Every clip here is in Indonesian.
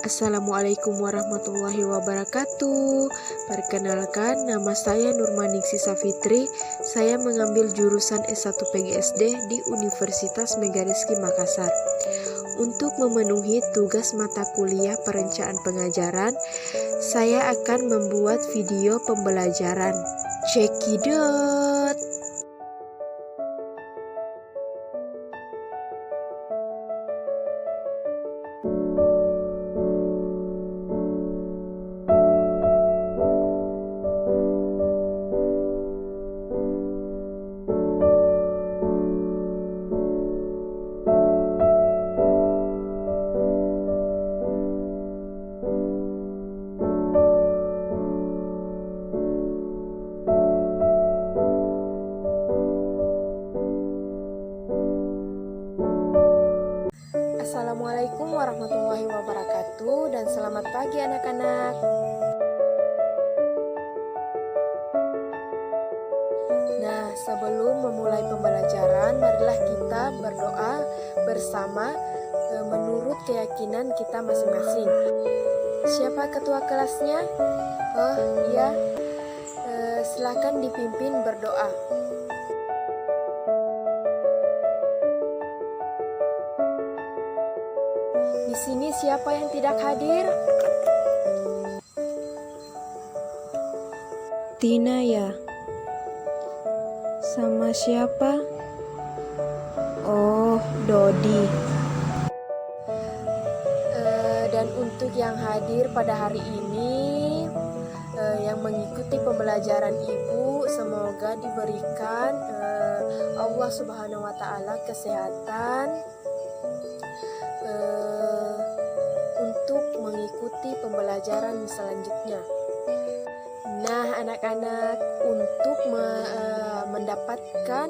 Assalamualaikum warahmatullahi wabarakatuh. Perkenalkan, nama saya Nurmaningsi Safitri. Saya mengambil jurusan S1 PGSD di Universitas Megarizky Makassar. Untuk memenuhi tugas mata kuliah perencanaan pengajaran, saya akan membuat video pembelajaran. Cekidot! Assalamualaikum warahmatullahi wabarakatuh dan selamat pagi anak-anak. Nah, sebelum memulai pembelajaran, marilah kita berdoa bersama menurut keyakinan kita masing-masing. Siapa ketua kelasnya? Oh iya, silakan dipimpin berdoa. Di sini siapa yang tidak hadir? Tina ya. Sama siapa? Oh, Dodi. Dan untuk yang hadir pada hari ini, yang mengikuti pembelajaran Ibu, semoga diberikan Allah Subhanahu wa Ta'ala kesehatan untuk mengikuti pembelajaran selanjutnya. Nah, anak-anak, untuk mendapatkan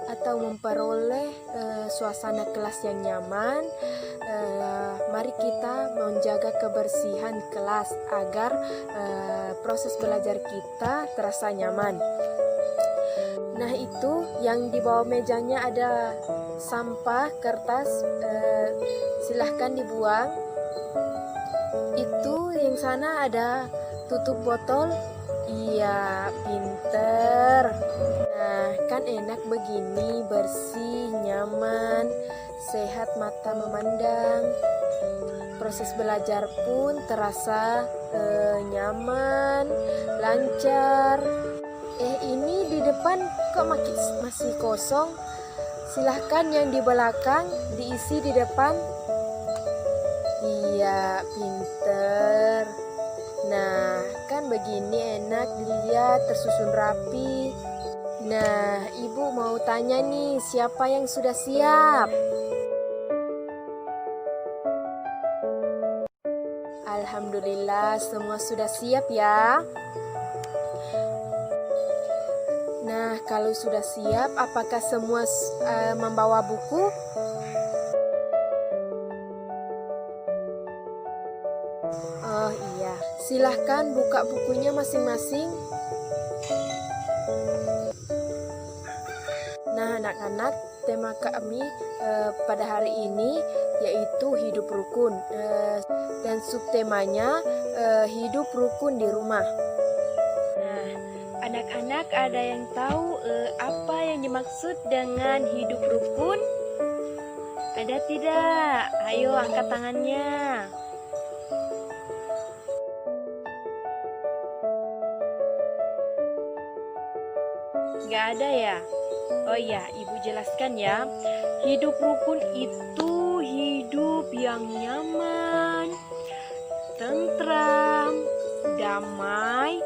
atau memperoleh suasana kelas yang nyaman, mari kita menjaga kebersihan kelas agar proses belajar kita terasa nyaman. Nah, itu yang di bawah mejanya ada sampah, kertas, silahkan dibuang. Itu yang sana ada tutup botol. Iya, pinter. Nah, kan enak begini, bersih, nyaman, sehat mata memandang. Proses belajar pun terasa nyaman, lancar. Ini di depan kok masih kosong? Silahkan yang di belakang diisi di depan. Iya, pinter. Nah, kan begini enak dilihat, tersusun rapi. Nah, Ibu mau tanya nih, siapa yang sudah siap? Alhamdulillah, semua sudah siap ya. Nah, kalau sudah siap, apakah semua membawa buku? Oh iya, silahkan buka bukunya masing-masing. Nah, anak-anak, tema kami pada hari ini yaitu hidup rukun, dan subtemanya hidup rukun di rumah. Nah, anak-anak ada yang tahu apa yang dimaksud dengan hidup rukun? Ada tidak? Ayo angkat tangannya. Gak ada ya? Oh iya, Ibu jelaskan ya. Hidup rukun itu hidup yang nyaman, tentram, damai,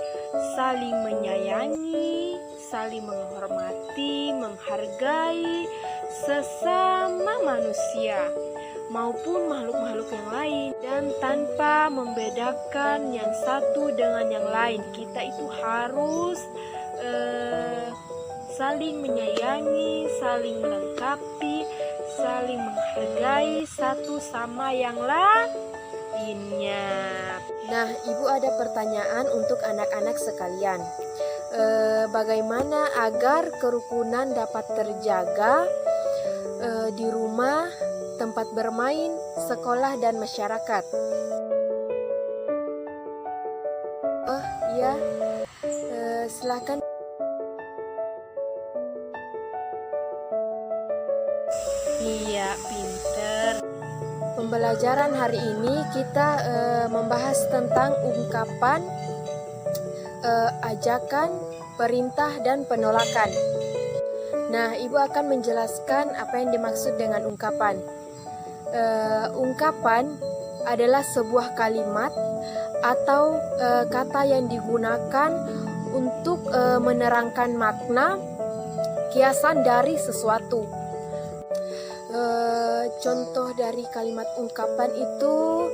saling menyayangi, saling menghormati, menghargai sesama manusia maupun makhluk-makhluk yang lain, dan tanpa membedakan yang satu dengan yang lain. Kita itu harus saling menyayangi, saling melengkapi, saling menghargai satu sama yang lainnya. Nah, Ibu ada pertanyaan untuk anak-anak sekalian. Bagaimana agar kerukunan dapat terjaga di rumah tempat bermain, sekolah, dan masyarakat. Oh ya, silakan. Iya, pinter. Pembelajaran hari ini kita membahas tentang ungkapan, ajakan, perintah, dan penolakan. Nah, Ibu akan menjelaskan apa yang dimaksud dengan ungkapan. Ungkapan adalah sebuah kalimat atau kata yang digunakan untuk menerangkan makna, kiasan dari sesuatu. Contoh dari kalimat ungkapan itu,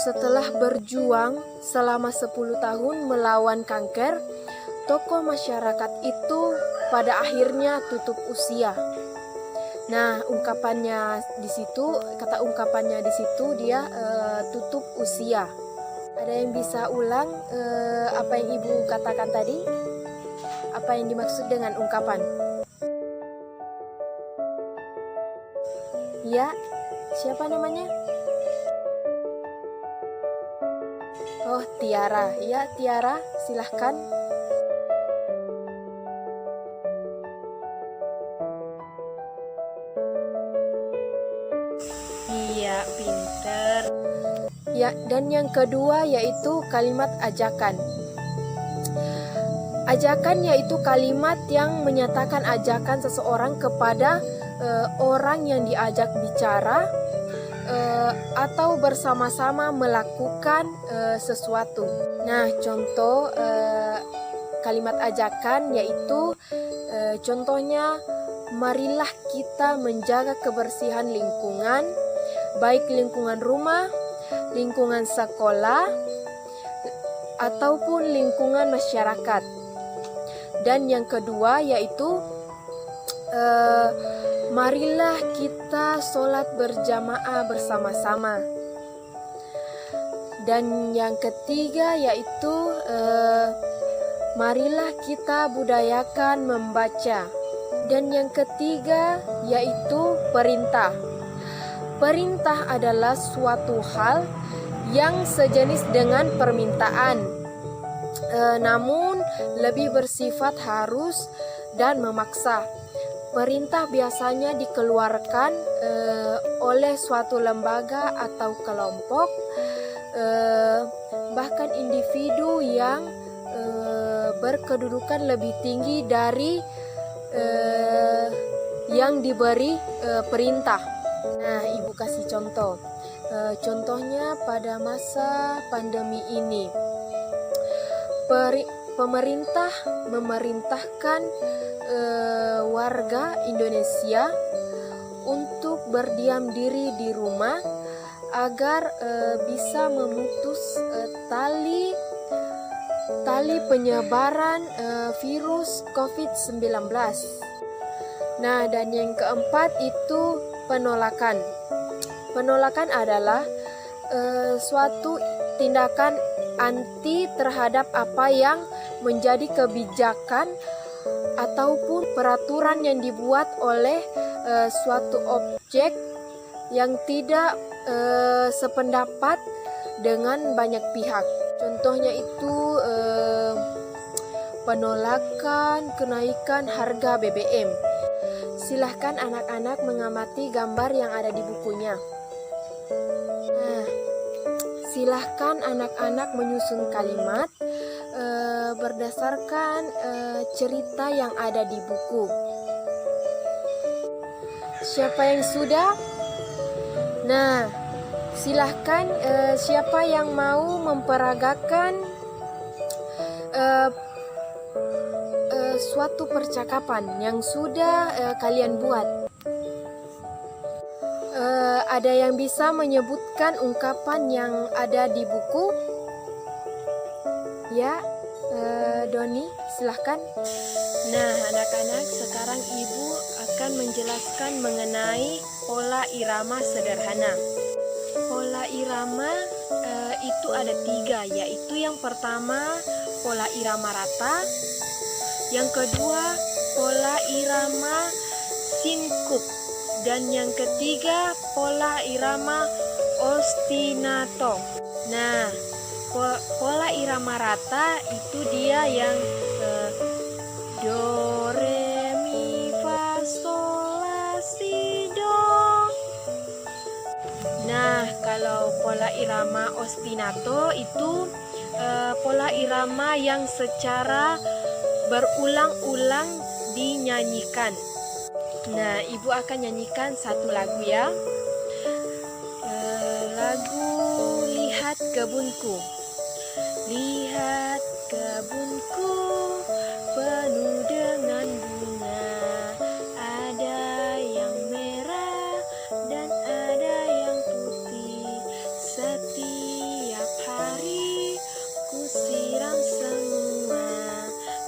setelah berjuang selama 10 tahun melawan kanker, tokoh masyarakat itu pada akhirnya tutup usia. Nah, ungkapannya di situ, kata ungkapannya di situ dia tutup usia. Ada yang bisa ulang apa yang Ibu katakan tadi? Apa yang dimaksud dengan ungkapan? Ya, siapa namanya? Oh, Tiara. Ya, Tiara, silahkan. Iya, pinter. Ya, dan yang kedua yaitu kalimat ajakan. Ajakan yaitu kalimat yang menyatakan ajakan seseorang kepada orang yang diajak bicara atau bersama-sama melakukan sesuatu. Nah, contoh kalimat ajakan yaitu contohnya, marilah kita menjaga kebersihan lingkungan, baik lingkungan rumah, lingkungan sekolah, ataupun lingkungan masyarakat. Dan yang kedua yaitu marilah kita sholat berjamaah bersama-sama. Dan yang ketiga yaitu marilah kita budayakan membaca. Dan yang ketiga yaitu perintah. Perintah adalah suatu hal yang sejenis dengan permintaan, namun lebih bersifat harus dan memaksa. Perintah biasanya dikeluarkan oleh suatu lembaga atau kelompok, bahkan individu yang berkedudukan lebih tinggi dari yang diberi perintah. Nah, Ibu kasih contoh. Contohnya pada masa pandemi ini, pemerintah memerintahkan warga Indonesia untuk berdiam diri di rumah agar bisa memutus tali penyebaran virus COVID-19. Nah, dan yang keempat itu penolakan. Penolakan adalah suatu tindakan anti terhadap apa yang menjadi kebijakan ataupun peraturan yang dibuat oleh suatu objek yang tidak sependapat dengan banyak pihak. Contohnya itu penolakan kenaikan harga BBM. Silahkan anak-anak mengamati gambar yang ada di bukunya. Nah, silahkan anak-anak menyusun kalimat berdasarkan cerita yang ada di buku. Siapa yang sudah? Nah, silahkan siapa yang mau memperagakan suatu percakapan yang sudah kalian buat. Ada yang bisa menyebutkan ungkapan yang ada di buku? Ya, Doni, silahkan. Nah, anak-anak, sekarang Ibu akan menjelaskan mengenai pola irama sederhana. Pola irama itu ada 3, yaitu yang pertama pola irama rata, yang kedua pola irama singkup, Dan yang ketiga, pola irama ostinato. Nah, pola irama rata itu dia yang do, re, mi, fa, sol, la, si, do. Nah, kalau pola irama ostinato itu pola irama yang secara berulang-ulang dinyanyikan. Nah, ibu akan nyanyikan satu lagu ya. Lagu Lihat Kebunku. Lihat kebunku penuh dengan bunga, ada yang merah dan ada yang putih. Setiap hari ku siram semua,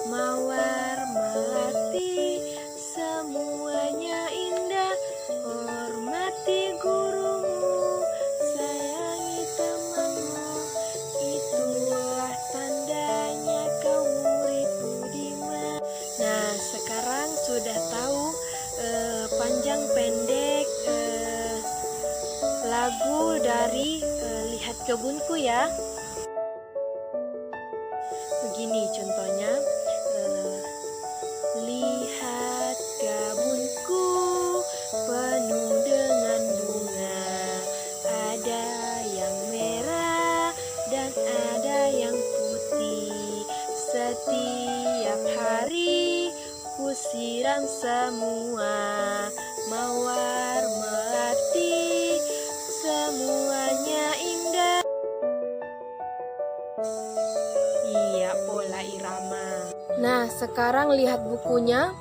mawar melati, semuanya indah. Hormati gurumu, sayangi temanmu, itulah tandanya kau murid budiman. Nah, sekarang sudah tahu panjang pendek lagu dari Lihat Kebunku ya. Begini contohnya, lihat kebunku penuh dengan bunga, ada yang merah dan ada yang putih. Setiap hari ku siram semua, mawar melati, semuanya indah. Iya, pola irama. Nah, sekarang lihat bukunya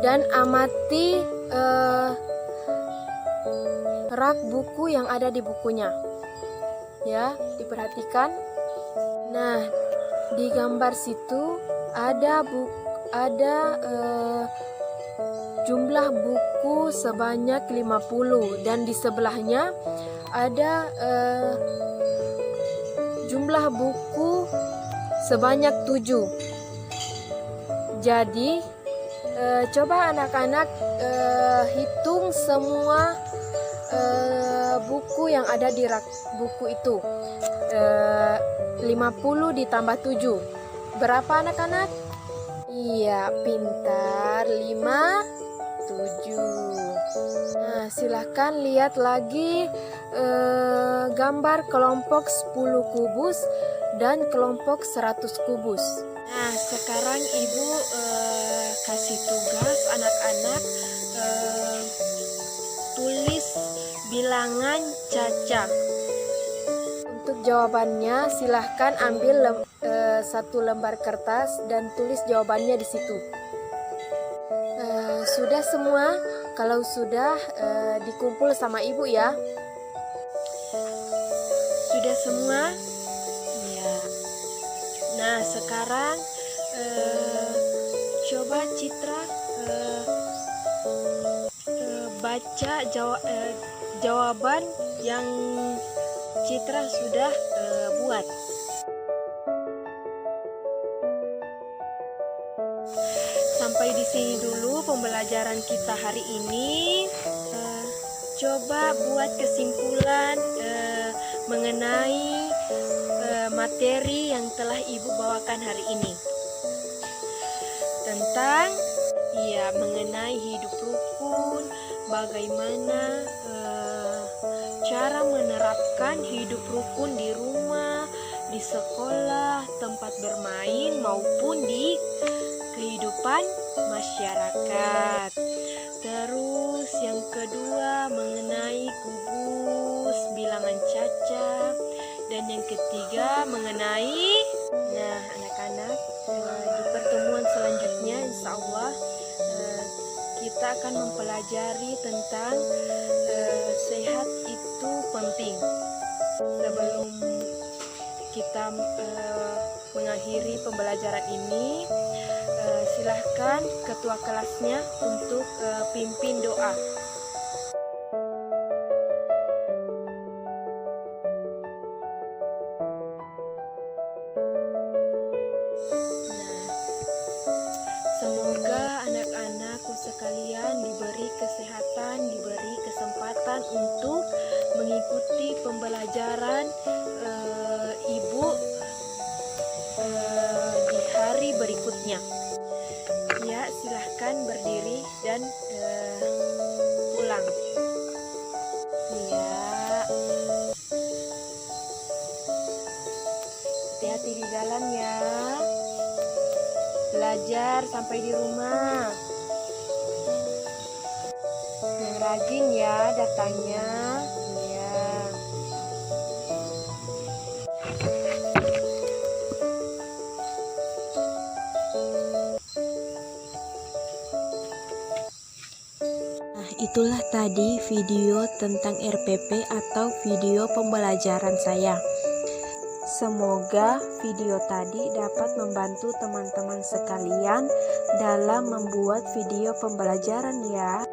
dan amati rak buku yang ada di bukunya. Ya, diperhatikan. Nah, di gambar situ ada jumlah buku sebanyak 50 dan di sebelahnya ada jumlah buku sebanyak 7. Jadi coba anak-anak hitung semua buku yang ada di rak buku itu. 50 ditambah 7. Berapa anak-anak? Iya, pintar. 5, 7. Nah, silahkan lihat lagi gambar kelompok 10 kubus dan kelompok 100 kubus. Nah, sekarang ibu kasih tugas anak-anak tulis bilangan caca. Untuk jawabannya silahkan ambil satu lembar kertas dan tulis jawabannya di situ. Sudah semua? Kalau sudah dikumpul sama ibu ya. Sudah semua? Ya. Nah, sekarang coba Citra baca jawaban yang Citra sudah buat. Sampai di sini dulu pembelajaran kita hari ini. Coba buat kesimpulan mengenai materi yang telah ibu bawakan hari ini. Tentang mengenai hidup rukun, bagaimana cara menerapkan hidup rukun di rumah, di sekolah, tempat bermain maupun di kehidupan masyarakat. Terus yang kedua mengenai kubus, bilangan caca, dan yang ketiga mengenai anak-anak di pertemuan selanjutnya insya Allah kita akan mempelajari tentang sehat itu penting. Sebelum kita mengakhiri pembelajaran ini, silahkan ketua kelasnya untuk pimpin doa. Semoga anak-anakku sekalian diberi kesehatan untuk mengikuti pembelajaran Ibu di hari berikutnya. Ya, silahkan berdiri dan pulang. Ya, hati-hati di jalan ya. Belajar sampai di rumah. Yang rajin ya datangnya. Ya. Nah, itulah tadi video tentang RPP atau video pembelajaran saya. Semoga video tadi dapat membantu teman-teman sekalian dalam membuat video pembelajaran ya.